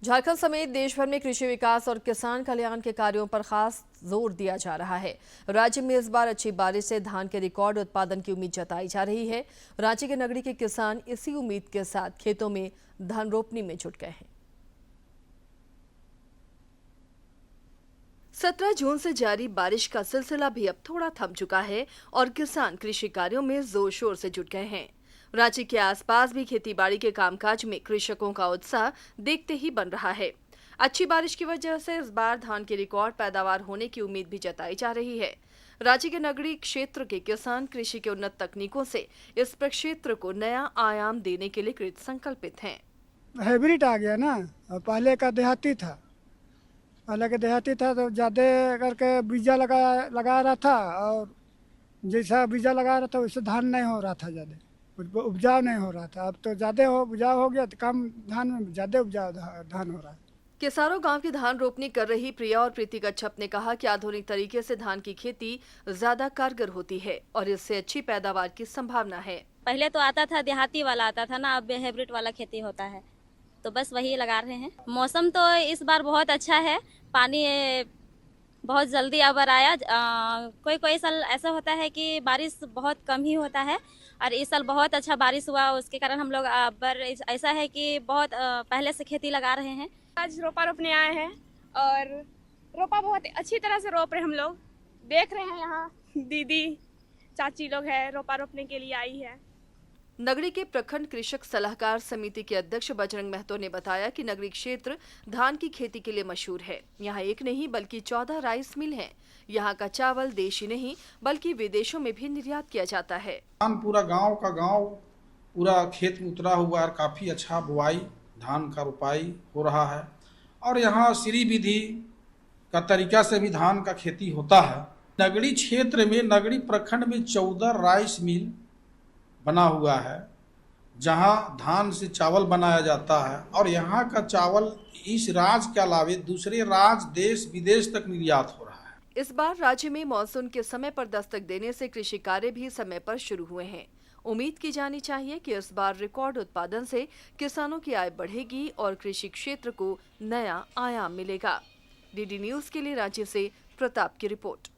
झारखंड समेत देश भर में कृषि विकास और किसान कल्याण के कार्यों पर खास जोर दिया जा रहा है। राज्य में इस बार अच्छी बारिश से धान के रिकॉर्ड उत्पादन की उम्मीद जताई जा रही है। रांची के नगरी के किसान इसी उम्मीद के साथ खेतों में धान रोपनी में जुट गए हैं। 17 जून से जारी बारिश का सिलसिला भी अब थोड़ा थम चुका है और किसान कृषि कार्यों में जोर शोर से जुट गए हैं। रांची के आसपास भी खेतीबाड़ी के कामकाज में कृषकों का उत्साह देखते ही बन रहा है। अच्छी बारिश की वजह से इस बार धान की रिकॉर्ड पैदावार होने की उम्मीद भी जताई जा रही है। रांची के नगरीय क्षेत्र के किसान कृषि के उन्नत तकनीकों से इस प्रक्षेत्र को नया आयाम देने के लिए कृत संकल्पित हैं। हाइब्रिड आ गया ना, पहले का देहाती था। पहले के देहाती था तो ज़्यादा करके बीजा लगा रहा था और जैसा बीजा लगा रहा था वैसे धान नहीं हो रहा था, ज़्यादा उपजाऊ नहीं हो रहा था। अब तो ज़्यादा उपजाऊ हो गया तो कम धान में ज़्यादा उपजाऊ धान हो रहा है। किसानों गांव की धान रोपनी कर रही प्रिया और प्रीति कच्छप ने कहा कि आधुनिक तरीके से धान की खेती ज्यादा कारगर होती है और इससे अच्छी पैदावार की संभावना है। पहले तो आता था देहाती वाला आता था ना, अब हाइब्रिड वाला खेती होता है तो बस वही लगा रहे हैं। मौसम तो इस बार बहुत अच्छा है, पानी बहुत जल्दी अब आया। कोई साल ऐसा होता है कि बारिश बहुत कम ही होता है और इस साल बहुत अच्छा बारिश हुआ, उसके कारण हम लोग पर ऐसा है कि बहुत पहले से खेती लगा रहे हैं। आज रोपा रोपने आए हैं और रोपा बहुत अच्छी तरह से रोप रहे हम लोग देख रहे हैं। यहाँ दीदी चाची लोग हैं, रोपा रोपने के लिए आई है। नगरी के प्रखंड कृषक सलाहकार समिति के अध्यक्ष बजरंग महतो ने बताया कि नगरीय क्षेत्र धान की खेती के लिए मशहूर है। यहाँ एक नहीं बल्कि 14 राइस मिल हैं। यहाँ का चावल देशी नहीं बल्कि विदेशों में भी निर्यात किया जाता है। धान पूरा गांव का गांव पूरा खेत में उतरा हुआ और काफी अच्छा बुआई धान का रोपाई हो रहा है और यहाँ श्री विधि का तरीका से भी धान का खेती होता है। नगरी क्षेत्र में नगरी प्रखंड में 14 राइस मिल बना हुआ है जहां धान से चावल बनाया जाता है और यहाँ का चावल इस राज्य के अलावे दूसरे राज्य देश विदेश तक निर्यात हो रहा है। इस बार राज्य में मानसून के समय पर दस्तक देने से कृषि कार्य भी समय पर शुरू हुए हैं। उम्मीद की जानी चाहिए कि इस बार रिकॉर्ड उत्पादन से किसानों की आय बढ़ेगी और कृषि क्षेत्र को नया आयाम मिलेगा। डीडी न्यूज के लिए रांची से प्रताप की रिपोर्ट।